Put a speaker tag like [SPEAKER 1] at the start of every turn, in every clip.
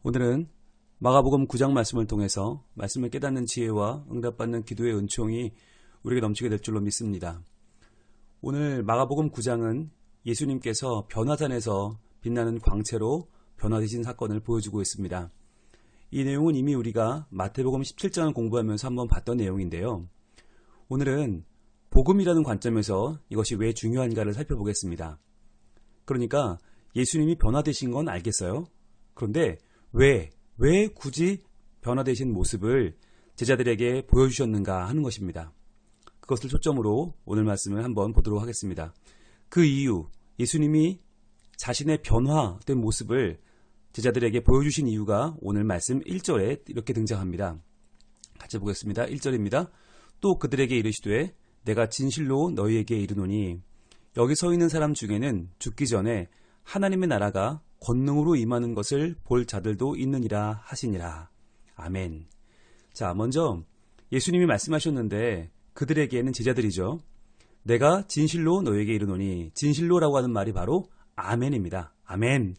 [SPEAKER 1] 오늘은 마가복음 9장 말씀을 통해서 말씀을 깨닫는 지혜와 응답받는 기도의 은총이 우리에게 넘치게 될 줄로 믿습니다. 오늘 마가복음 9장은 예수님께서 변화산에서 빛나는 광채로 변화되신 사건을 보여주고 있습니다. 이 내용은 이미 우리가 마태복음 17장을 공부하면서 한번 봤던 내용인데요. 오늘은 복음이라는 관점에서 이것이 왜 중요한가를 살펴보겠습니다. 그러니까 예수님이 변화되신 건 알겠어요. 그런데 왜 굳이 변화되신 모습을 제자들에게 보여주셨는가 하는 것입니다. 그것을 초점으로 오늘 말씀을 한번 보도록 하겠습니다. 그 이유, 예수님이 자신의 변화된 모습을 제자들에게 보여주신 이유가 오늘 말씀 1절에 이렇게 등장합니다. 같이 보겠습니다. 1절입니다. 또 그들에게 이르시되 내가 진실로 너희에게 이르노니 여기 서 있는 사람 중에는 죽기 전에 하나님의 나라가 권능으로 임하는 것을 볼 자들도 있느니라 하시니라. 아멘. 자, 먼저 예수님이 말씀하셨는데 그들에게는 제자들이죠. 내가 진실로 너에게 이르노니, 진실로라고 하는 말이 바로 아멘입니다. 아멘.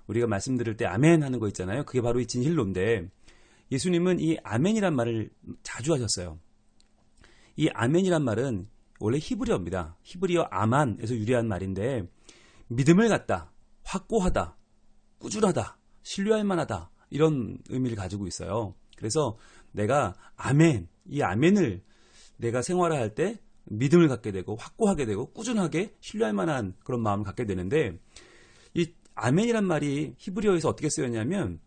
[SPEAKER 1] 우리가 말씀드릴 때 아멘 하는 거 있잖아요. 그게 바로 이 진실로인데 예수님은 이 아멘이란 말을 자주 하셨어요. 이 아멘이란 말은 원래 히브리어입니다. 히브리어 아만에서 유래한 말인데 믿음을 갖다, 확고하다, 꾸준하다, 신뢰할 만하다 이런 의미를 가지고 있어요. 그래서 내가 아멘, 이 아멘을 내가 생활할 때 믿음을 갖게 되고 확고하게 되고 꾸준하게 신뢰할 만한 그런 마음을 갖게 되는데 이 아멘이란 말이 히브리어에서 어떻게 쓰였냐면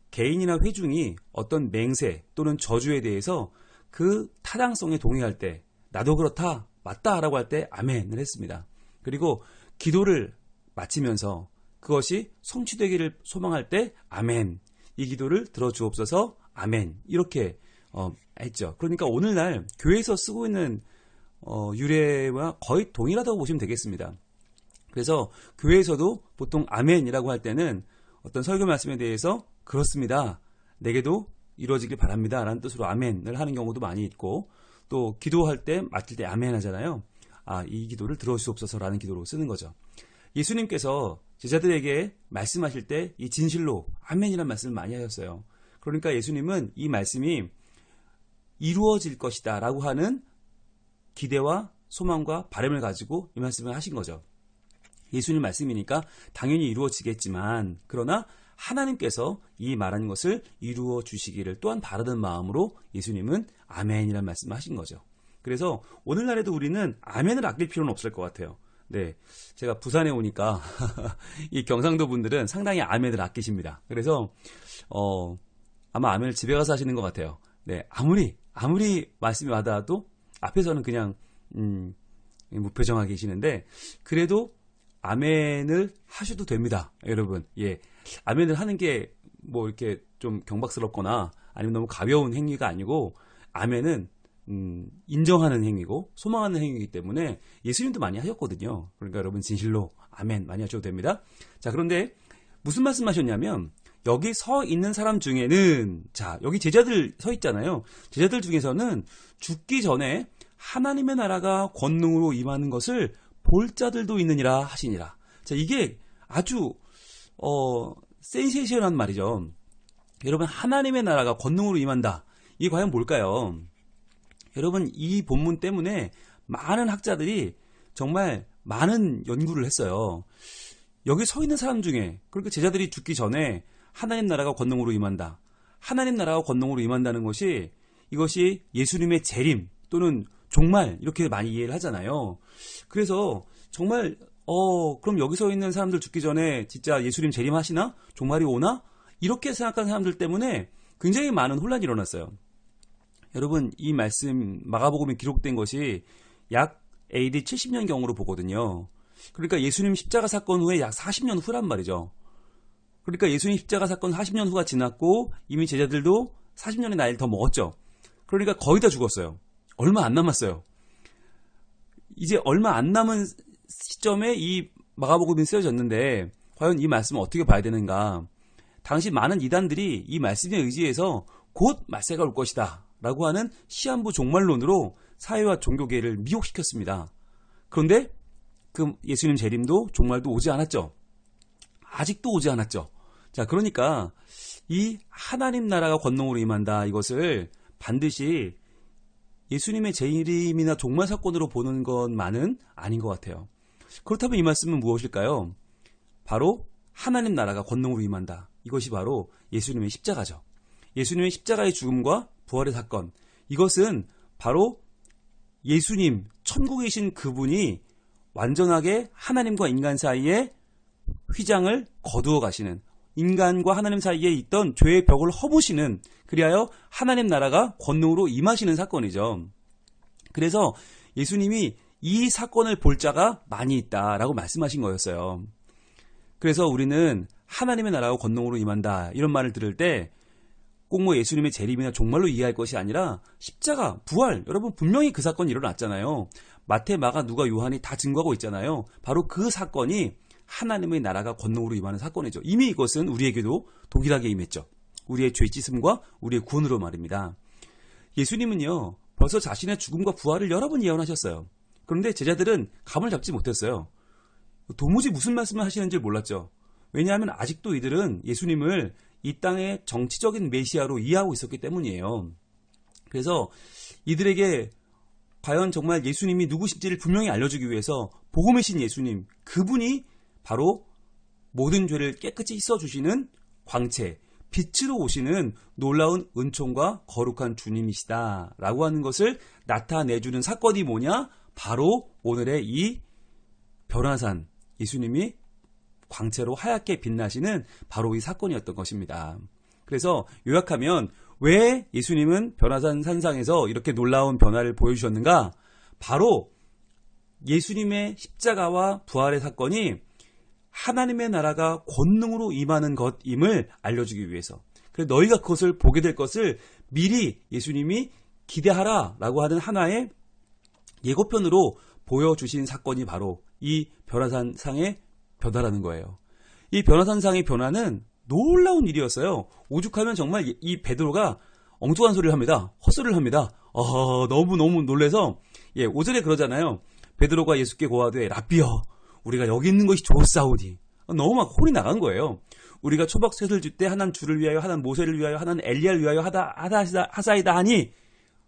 [SPEAKER 1] 개인이나 회중이 어떤 맹세 또는 저주에 대해서 그 타당성에 동의할 때 나도 그렇다, 맞다라고 할 때 아멘을 했습니다. 그리고 기도를 마치면서 그것이 성취되기를 소망할 때 아멘, 이 기도를 들어주옵소서 아멘 이렇게 했죠. 그러니까 오늘날 교회에서 쓰고 있는 유래와 거의 동일하다고 보시면 되겠습니다. 그래서 교회에서도 보통 아멘이라고 할 때는 어떤 설교 말씀에 대해서 그렇습니다, 내게도 이루어지길 바랍니다 라는 뜻으로 아멘을 하는 경우도 많이 있고, 또 기도할 때 마칠 때 아멘 하잖아요. 이 기도를 들어주옵소서라는 기도로 쓰는 거죠. 예수님께서 제자들에게 말씀하실 때 이 진실로 아멘이라는 말씀을 많이 하셨어요. 그러니까 예수님은 이 말씀이 이루어질 것이다 라고 하는 기대와 소망과 바람을 가지고 이 말씀을 하신 거죠. 예수님 말씀이니까 당연히 이루어지겠지만 그러나 하나님께서 이 말하는 것을 이루어 주시기를 또한 바라는 마음으로 예수님은 아멘이라는 말씀을 하신 거죠. 그래서 오늘날에도 우리는 아멘을 아낄 필요는 없을 것 같아요. 네, 제가 부산에 오니까 이 경상도 분들은 상당히 아멘을 아끼십니다. 그래서 아마 아멘을 집에 가서 하시는 것 같아요. 네, 아무리 말씀이 와닿아도 앞에서는 그냥 무표정하게 계시는데 그래도 아멘을 하셔도 됩니다, 여러분. 예, 아멘을 하는 게 뭐 이렇게 좀 경박스럽거나 아니면 너무 가벼운 행위가 아니고 아멘은 인정하는 행위고 소망하는 행위이기 때문에 예수님도 많이 하셨거든요. 그러니까 여러분 진실로 아멘 많이 하셔도 됩니다. 자, 그런데 무슨 말씀하셨냐면 여기 서 있는 사람 중에는, 자, 여기 제자들 서 있잖아요. 제자들 중에서는 죽기 전에 하나님의 나라가 권능으로 임하는 것을 볼 자들도 있느니라 하시니라. 자, 이게 아주 센세이션한 말이죠. 여러분, 하나님의 나라가 권능으로 임한다. 이게 과연 뭘까요? 여러분, 이 본문 때문에 많은 학자들이 정말 많은 연구를 했어요. 여기 서 있는 사람 중에, 그러니까 제자들이 죽기 전에 하나님 나라가 권능으로 임한다. 하나님 나라가 권능으로 임한다는 것이 이것이 예수님의 재림 또는 종말 이렇게 많이 이해를 하잖아요. 그래서 정말 그럼 여기 서 있는 사람들 죽기 전에 진짜 예수님 재림하시나? 종말이 오나? 이렇게 생각하는 사람들 때문에 굉장히 많은 혼란이 일어났어요. 여러분, 이 말씀 마가복음에 기록된 것이 약 AD 70년경으로 보거든요. 그러니까 예수님 십자가 사건 후에 약 40년 후란 말이죠. 그러니까 예수님 십자가 사건 40년 후가 지났고 이미 제자들도 40년의 나이를 더 먹었죠. 그러니까 거의 다 죽었어요. 얼마 안 남았어요. 이제 얼마 안 남은 시점에 이 마가복음이 쓰여졌는데 과연 이 말씀을 어떻게 봐야 되는가? 당시 많은 이단들이 이 말씀에 의지해서 곧 말세가 올 것이다 라고 하는 시한부 종말론으로 사회와 종교계를 미혹시켰습니다. 그런데 그 예수님 재림도 종말도 오지 않았죠. 아직도 오지 않았죠. 자, 그러니까 이 하나님 나라가 권능으로 임한다, 이것을 반드시 예수님의 재림이나 종말 사건으로 보는 것만은 아닌 것 같아요. 그렇다면 이 말씀은 무엇일까요? 바로 하나님 나라가 권능으로 임한다. 이것이 바로 예수님의 십자가죠. 예수님의 십자가의 죽음과 부활의 사건, 이것은 바로 예수님, 천국에 계신 그분이 완전하게 하나님과 인간 사이에 휘장을 거두어 가시는, 인간과 하나님 사이에 있던 죄의 벽을 허무시는, 그리하여 하나님 나라가 권능으로 임하시는 사건이죠. 그래서 예수님이 이 사건을 볼 자가 많이 있다라고 말씀하신 거였어요. 그래서 우리는 하나님의 나라가 권능으로 임한다, 이런 말을 들을 때 꼭 뭐 예수님의 재림이나 종말로 이해할 것이 아니라 십자가, 부활, 여러분 분명히 그 사건이 일어났잖아요. 마태, 마가, 누가, 요한이 다 증거하고 있잖아요. 바로 그 사건이 하나님의 나라가 권능으로 임하는 사건이죠. 이미 이것은 우리에게도 동일하게 임했죠. 우리의 죄 씻음과 우리의 구원으로 말입니다. 예수님은요, 벌써 자신의 죽음과 부활을 여러 번 예언하셨어요. 그런데 제자들은 감을 잡지 못했어요. 도무지 무슨 말씀을 하시는지 몰랐죠. 왜냐하면 아직도 이들은 예수님을 이 땅의 정치적인 메시아로 이해하고 있었기 때문이에요. 그래서 이들에게 과연 정말 예수님이 누구신지를 분명히 알려주기 위해서 복음이신 예수님, 그분이 바로 모든 죄를 깨끗이 씻어주시는 광채, 빛으로 오시는 놀라운 은총과 거룩한 주님이시다 라고 하는 것을 나타내주는 사건이 뭐냐? 바로 오늘의 이 변화산, 예수님이 광채로 하얗게 빛나시는 바로 이 사건이었던 것입니다. 그래서 요약하면 왜 예수님은 변화산 산상에서 이렇게 놀라운 변화를 보여주셨는가? 바로 예수님의 십자가와 부활의 사건이 하나님의 나라가 권능으로 임하는 것임을 알려주기 위해서, 그래서 너희가 그것을 보게 될 것을 미리 예수님이 기대하라 라고 하는 하나의 예고편으로 보여주신 사건이 바로 이 변화산상의 변화라는 거예요. 이 변화산상의 변화는 놀라운 일이었어요. 오죽하면 정말 이 베드로가 엉뚱한 소리를 합니다. 헛소리를 합니다. 너무너무 놀라서 5절에 그러잖아요. 베드로가 예수께 고하되 라삐여 우리가 여기 있는 것이 좋사오니. 너무 막 혼이 나간 거예요. 우리가 초박 셋을 줄 때 하나는 주를 위하여, 하나는 모세를 위하여, 하나는 엘리야를 위하여 하사이다 하니.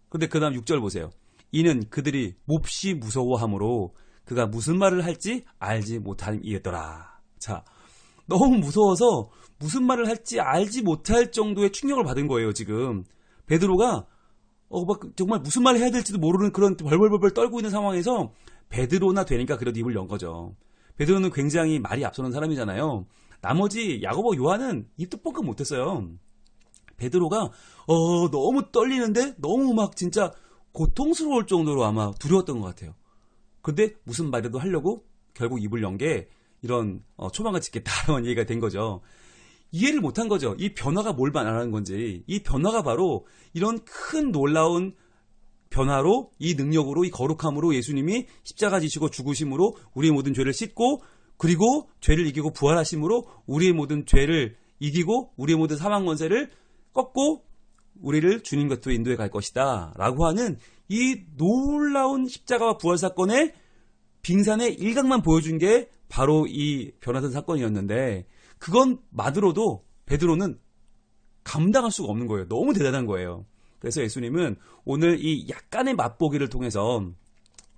[SPEAKER 1] 근데 그 다음 6절 보세요. 이는 그들이 몹시 무서워하므로 그가 무슨 말을 할지 알지 못함이었더라. 자, 너무 무서워서 무슨 말을 할지 알지 못할 정도의 충격을 받은 거예요, 지금. 베드로가 막 정말 무슨 말을 해야 될지도 모르는 그런 벌벌벌 떨고 있는 상황에서 베드로나 되니까 그래도 입을 연 거죠. 베드로는 굉장히 말이 앞서는 사람이잖아요. 나머지 야고보, 요한은 입도 뻥끗 못했어요. 베드로가 너무 떨리는데 너무 막 진짜 고통스러울 정도로 아마 두려웠던 것 같아요. 근데 무슨 말이라도 하려고 결국 입을 연 게 이런 초망을 짓겠다라는 얘기가 된 거죠. 이해를 못한 거죠. 이 변화가 뭘 말하는 건지. 이 변화가 바로 이런 큰 놀라운 변화로, 이 능력으로, 이 거룩함으로 예수님이 십자가 지시고 죽으심으로 우리의 모든 죄를 씻고, 그리고 죄를 이기고 부활하심으로 우리의 모든 죄를 이기고 우리의 모든 사망 권세를 꺾고 우리를 주님 곁으로 인도해 갈 것이다 라고 하는 이 놀라운 십자가와 부활 사건의 빙산의 일각만 보여준 게 바로 이 변화산 사건이었는데, 그건 만으로도 베드로는 감당할 수가 없는 거예요. 너무 대단한 거예요. 그래서 예수님은 오늘 이 약간의 맛보기를 통해서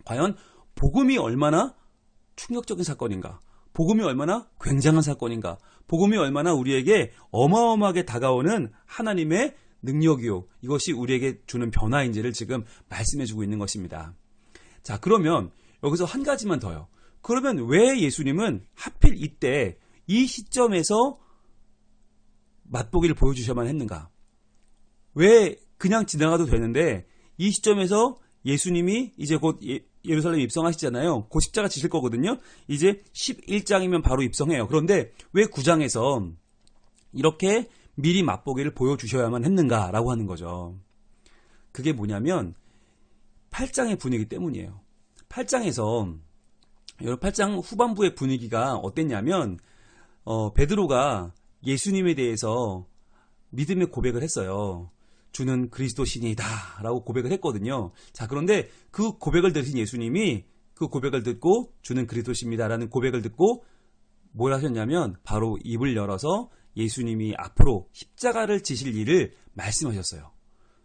[SPEAKER 1] 과연 복음이 얼마나 충격적인 사건인가, 복음이 얼마나 굉장한 사건인가, 복음이 얼마나 우리에게 어마어마하게 다가오는 하나님의 능력이요, 이것이 우리에게 주는 변화인지를 지금 말씀해주고 있는 것입니다. 자, 그러면 여기서 한 가지만 더요. 그러면 왜 예수님은 하필 이때 이 시점에서 맛보기를 보여주셔야만 했는가? 왜 그냥 지나가도 되는데 이 시점에서 예수님이 이제 곧 예루살렘 입성하시잖아요. 곧 십자가 지실 거거든요. 이제 11장이면 바로 입성해요. 그런데 왜 9장에서 이렇게 미리 맛보기를 보여주셔야만 했는가라고 하는 거죠. 그게 뭐냐면 8장의 분위기 때문이에요. 8장에서 여러분 8장 후반부의 분위기가 어땠냐면 베드로가 예수님에 대해서 믿음의 고백을 했어요. 주는 그리스도신이다 라고 고백을 했거든요. 자, 그런데 그 고백을 들으신 예수님이 그 고백을 듣고 주는 그리스도십니다 라는 고백을 듣고 뭘 하셨냐면 바로 입을 열어서 예수님이 앞으로 십자가를 지실 일을 말씀하셨어요.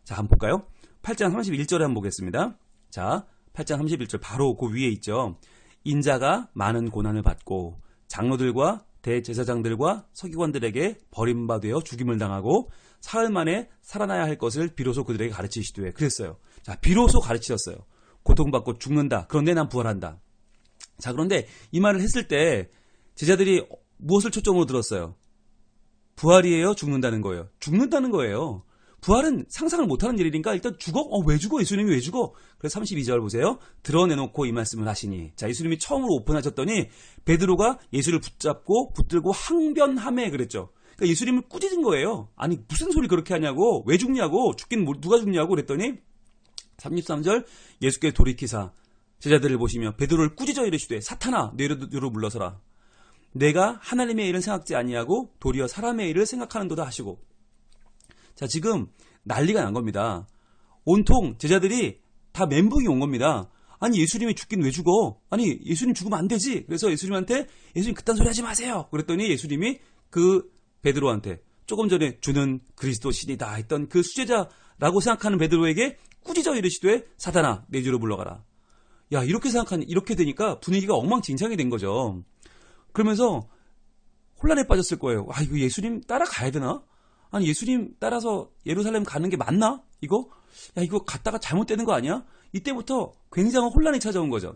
[SPEAKER 1] 자, 한번 볼까요? 8장 31절에 한번 보겠습니다. 자, 8장 31절 바로 그 위에 있죠. 인자가 많은 고난을 받고 장로들과 대제사장들과 서기관들에게 버림받아 죽임을 당하고 사흘 만에 살아나야 할 것을 비로소 그들에게 가르치시되 그랬어요. 자, 비로소 가르치셨어요. 고통받고 죽는다. 그런데 난 부활한다. 자, 그런데 이 말을 했을 때 제자들이 무엇을 초점으로 들었어요? 부활이에요? 죽는다는 거예요? 죽는다는 거예요. 부활은 상상을 못하는 일이니까 일단 죽어? 왜 죽어? 예수님이 왜 죽어? 그래서 32절 보세요. 드러내놓고 이 말씀을 하시니. 자, 예수님이 처음으로 오픈하셨더니 베드로가 예수를 붙들고 항변하매 그랬죠. 그러니까 예수님을 꾸짖은 거예요. 아니 무슨 소리 그렇게 하냐고. 왜 죽냐고. 죽긴 누가 죽냐고 그랬더니 33절 예수께 돌이키사 제자들을 보시며 베드로를 꾸짖어 이르시되 사탄아 내로 물러서라. 내가 하나님의 일을 생각지 아니하고 도리어 사람의 일을 생각하는도다 하시고. 자, 지금 난리가 난 겁니다. 온통 제자들이 다 멘붕이 온 겁니다. 아니 예수님이 죽긴 왜 죽어? 아니 예수님 죽으면 안 되지. 그래서 예수님한테 예수님 그딴 소리 하지 마세요. 그랬더니 예수님이 그 베드로한테 조금 전에 주는 그리스도 신이다 했던 그 수제자라고 생각하는 베드로에게 꾸짖어 이르시되 사탄아 내 뒤로 물러가라. 야, 이렇게 되니까 분위기가 엉망진창이 된 거죠. 그러면서 혼란에 빠졌을 거예요. 이거 예수님 따라가야 되나? 아니 예수님 따라서 예루살렘 가는 게 맞나? 이거 갔다가 잘못되는 거 아니야? 이때부터 굉장한 혼란이 찾아온 거죠.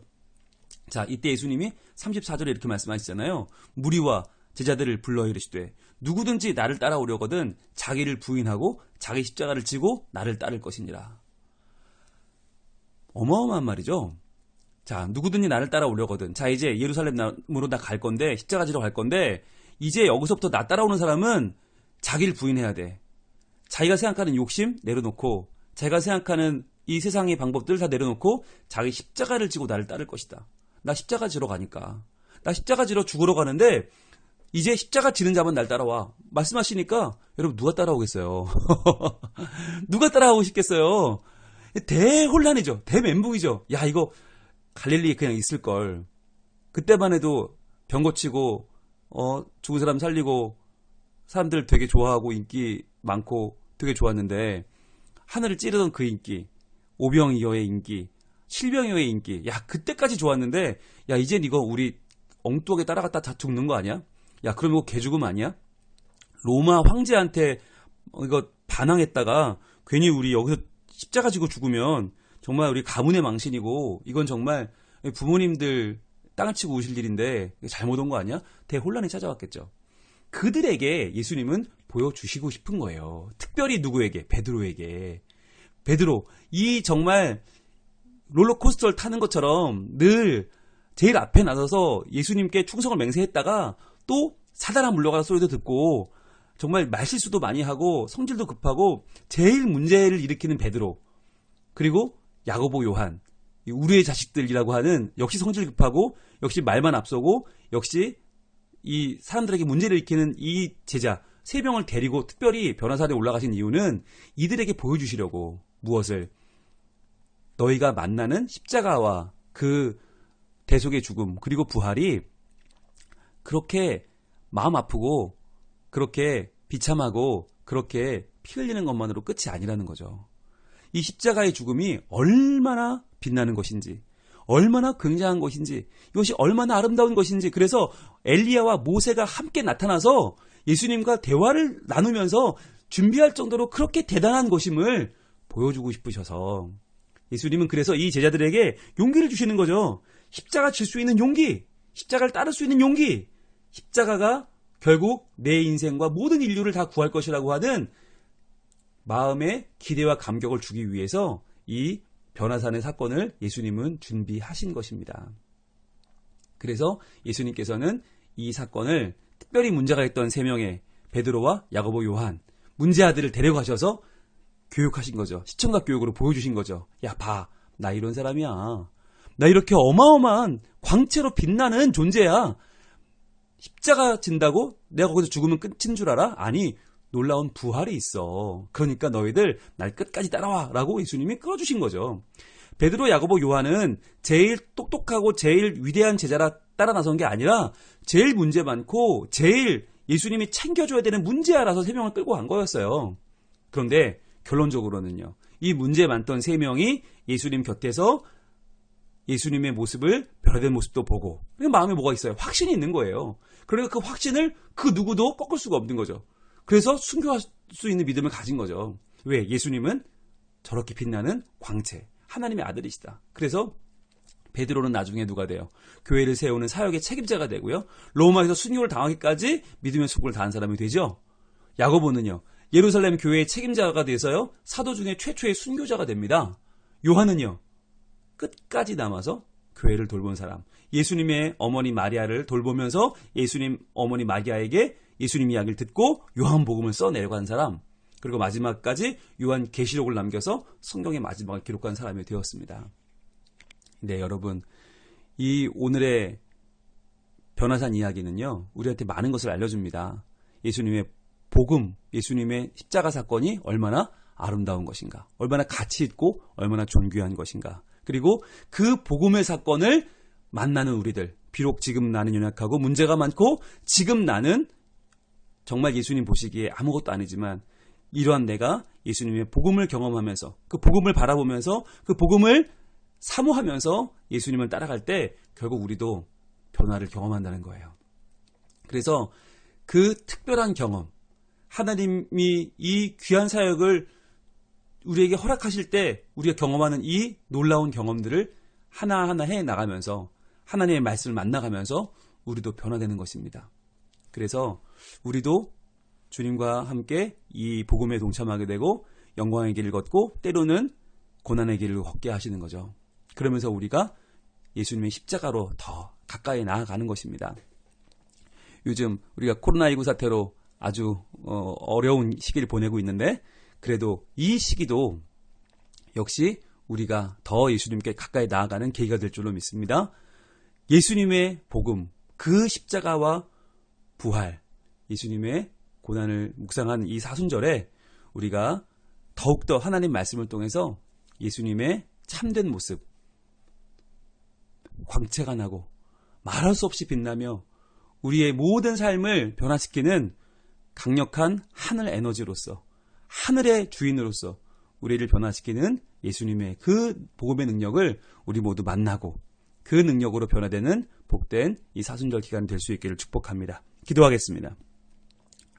[SPEAKER 1] 자, 이때 예수님이 34절에 이렇게 말씀하시잖아요. 무리와 제자들을 불러 이르시되 누구든지 나를 따라오려거든 자기를 부인하고 자기 십자가를 지고 나를 따를 것이니라. 어마어마한 말이죠. 자, 누구든지 나를 따라오려거든. 자, 이제 예루살렘으로 나 갈 건데 십자가 지러 갈 건데 이제 여기서부터 나 따라오는 사람은 자기를 부인해야 돼. 자기가 생각하는 욕심 내려놓고 자기가 생각하는 이 세상의 방법들을 다 내려놓고 자기 십자가를 지고 나를 따를 것이다. 나 십자가 지러 가니까. 나 십자가 지러 죽으러 가는데 이제 십자가 지는 자만 날 따라와. 말씀하시니까 여러분 누가 따라오겠어요? 누가 따라오고 싶겠어요? 대혼란이죠. 대멘붕이죠. 야, 이거 갈릴리에 그냥 있을걸. 그때만 해도 병 고치고 죽은 사람 살리고 사람들 되게 좋아하고 인기 많고 되게 좋았는데 하늘을 찌르던 그 인기, 오병이어의 인기, 실병이어의 인기, 야 그때까지 좋았는데 야 이젠 이거 우리 엉뚱하게 따라갔다 다 죽는 거 아니야? 야 그럼 이거 개죽음 아니야? 로마 황제한테 이거 반항했다가 괜히 우리 여기서 십자가 지고 죽으면 정말 우리 가문의 망신이고 이건 정말 부모님들 땅을 치고 우실 일인데 잘못 온 거 아니야? 대혼란이 찾아왔겠죠. 그들에게 예수님은 보여주시고 싶은 거예요. 특별히 누구에게? 베드로에게. 베드로, 이 정말 롤러코스터를 타는 것처럼 늘 제일 앞에 나서서 예수님께 충성을 맹세했다가 또 사단아 물러가라 소리도 듣고 정말 말실수도 많이 하고 성질도 급하고 제일 문제를 일으키는 베드로, 그리고 야고보, 요한, 우리의 자식들이라고 하는 역시 성질 급하고 역시 말만 앞서고 역시 이 사람들에게 문제를 일으키는 이 제자 세 명을 데리고 특별히 변화산에 올라가신 이유는 이들에게 보여주시려고. 무엇을? 너희가 만나는 십자가와 그 대속의 죽음 그리고 부활이 그렇게 마음 아프고 그렇게 비참하고 그렇게 피 흘리는 것만으로 끝이 아니라는 거죠. 이 십자가의 죽음이 얼마나 빛나는 것인지, 얼마나 굉장한 것인지, 이것이 얼마나 아름다운 것인지, 그래서 엘리야와 모세가 함께 나타나서 예수님과 대화를 나누면서 준비할 정도로 그렇게 대단한 것임을 보여주고 싶으셔서 예수님은 그래서 이 제자들에게 용기를 주시는 거죠. 십자가 질 수 있는 용기, 십자가를 따를 수 있는 용기, 십자가가 결국 내 인생과 모든 인류를 다 구할 것이라고 하는 마음의 기대와 감격을 주기 위해서 이 변화산의 사건을 예수님은 준비하신 것입니다. 그래서 예수님께서는 이 사건을 특별히 문제가 있던 세 명의 베드로와 야고보, 요한 문제아들을 데려가셔서 교육하신 거죠. 시청각 교육으로 보여주신 거죠. 야, 봐, 나 이런 사람이야. 나 이렇게 어마어마한 광채로 빛나는 존재야. 십자가 진다고 내가 거기서 죽으면 끝인 줄 알아? 아니, 놀라운 부활이 있어. 그러니까 너희들 날 끝까지 따라와 라고 예수님이 끌어주신 거죠. 베드로, 야고보, 요한은 제일 똑똑하고 제일 위대한 제자라 따라 나선 게 아니라 제일 문제 많고 제일 예수님이 챙겨줘야 되는 문제 알아서 3명을 끌고 간 거였어요. 그런데 결론적으로는요. 이 문제 많던 3명이 예수님 곁에서 예수님의 모습을 변화된 모습도 보고 마음에 뭐가 있어요? 확신이 있는 거예요. 그러니까 그 확신을 그 누구도 꺾을 수가 없는 거죠. 그래서 순교할 수 있는 믿음을 가진 거죠. 왜? 예수님은 저렇게 빛나는 광채, 하나님의 아들이시다. 그래서 베드로는 나중에 누가 돼요? 교회를 세우는 사역의 책임자가 되고요. 로마에서 순교를 당하기까지 믿음의 수고를 다한 사람이 되죠. 야고보는요. 예루살렘 교회의 책임자가 돼서요. 사도 중에 최초의 순교자가 됩니다. 요한은요. 끝까지 남아서 교회를 돌본 사람. 예수님의 어머니 마리아를 돌보면서 예수님 어머니 마리아에게 예수님 이야기를 듣고 요한복음을 써내려간 사람. 그리고 마지막까지 요한계시록을 남겨서 성경의 마지막을 기록한 사람이 되었습니다. 네, 여러분. 이 오늘의 변화산 이야기는요. 우리한테 많은 것을 알려줍니다. 예수님의 복음, 예수님의 십자가 사건이 얼마나 아름다운 것인가. 얼마나 가치 있고 얼마나 존귀한 것인가. 그리고 그 복음의 사건을 만나는 우리들. 비록 지금 나는 연약하고 문제가 많고 지금 나는 정말 예수님 보시기에 아무것도 아니지만 이러한 내가 예수님의 복음을 경험하면서 그 복음을 바라보면서 그 복음을 사모하면서 예수님을 따라갈 때 결국 우리도 변화를 경험한다는 거예요. 그래서 그 특별한 경험, 하나님이 이 귀한 사역을 우리에게 허락하실 때 우리가 경험하는 이 놀라운 경험들을 하나하나 해나가면서 하나님의 말씀을 만나가면서 우리도 변화되는 것입니다. 그래서 우리도 주님과 함께 이 복음에 동참하게 되고 영광의 길을 걷고 때로는 고난의 길을 걷게 하시는 거죠. 그러면서 우리가 예수님의 십자가로 더 가까이 나아가는 것입니다. 요즘 우리가 코로나19 사태로 아주 어려운 시기를 보내고 있는데 그래도 이 시기도 역시 우리가 더 예수님께 가까이 나아가는 계기가 될 줄로 믿습니다. 예수님의 복음, 그 십자가와 부활, 예수님의 고난을 묵상한 이 사순절에 우리가 더욱더 하나님 말씀을 통해서 예수님의 참된 모습, 광채가 나고 말할 수 없이 빛나며 우리의 모든 삶을 변화시키는 강력한 하늘 에너지로서 하늘의 주인으로서 우리를 변화시키는 예수님의 그 복음의 능력을 우리 모두 만나고 그 능력으로 변화되는 복된 이 사순절 기간이 될 수 있기를 축복합니다. 기도하겠습니다.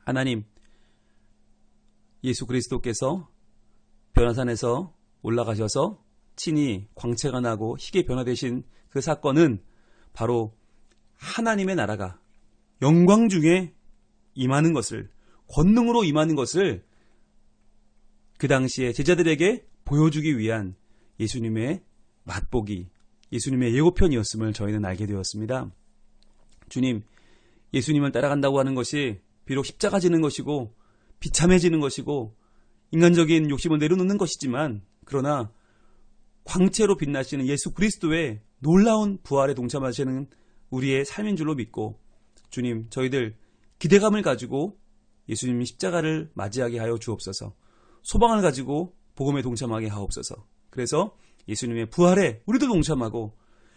[SPEAKER 1] 하나님, 예수 그리스도께서 변화산에서 올라가셔서 친히 광채가 나고 희게 변화되신 그 사건은 바로 하나님의 나라가 영광 중에 임하는 것을, 권능으로 임하는 것을 그 당시에 제자들에게 보여주기 위한 예수님의 맛보기, 예수님의 예고편이었음을 저희는 알게 되었습니다. 주님, 예수님을 따라간다고 하는 것이 비록 십자가 지는 것이고 비참해지는 것이고 인간적인 욕심을 내려놓는 것이지만 그러나 광채로 빛나시는 예수 그리스도의 놀라운 부활에 동참하시는 우리의 삶인 줄로 믿고 주님, 저희들 기대감을 가지고 예수님의 십자가를 맞이하게 하여 주옵소서. 소망을 가지고 복음에 동참하게 하옵소서. 그래서 예수님의 부활에 우리도 동참하고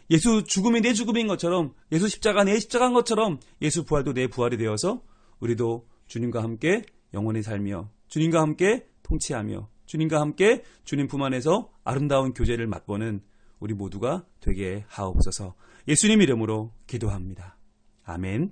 [SPEAKER 1] 예수 죽음이 내 죽음인 것처럼 예수 십자가 내 십자가인 것처럼 예수 부활도 내 부활이 되어서 우리도 주님과 함께 영원히 살며 주님과 함께 통치하며 주님과 함께 주님 품 안에서 아름다운 교제를 맛보는 우리 모두가 되게 하옵소서. 예수님 이름으로 기도합니다. 아멘.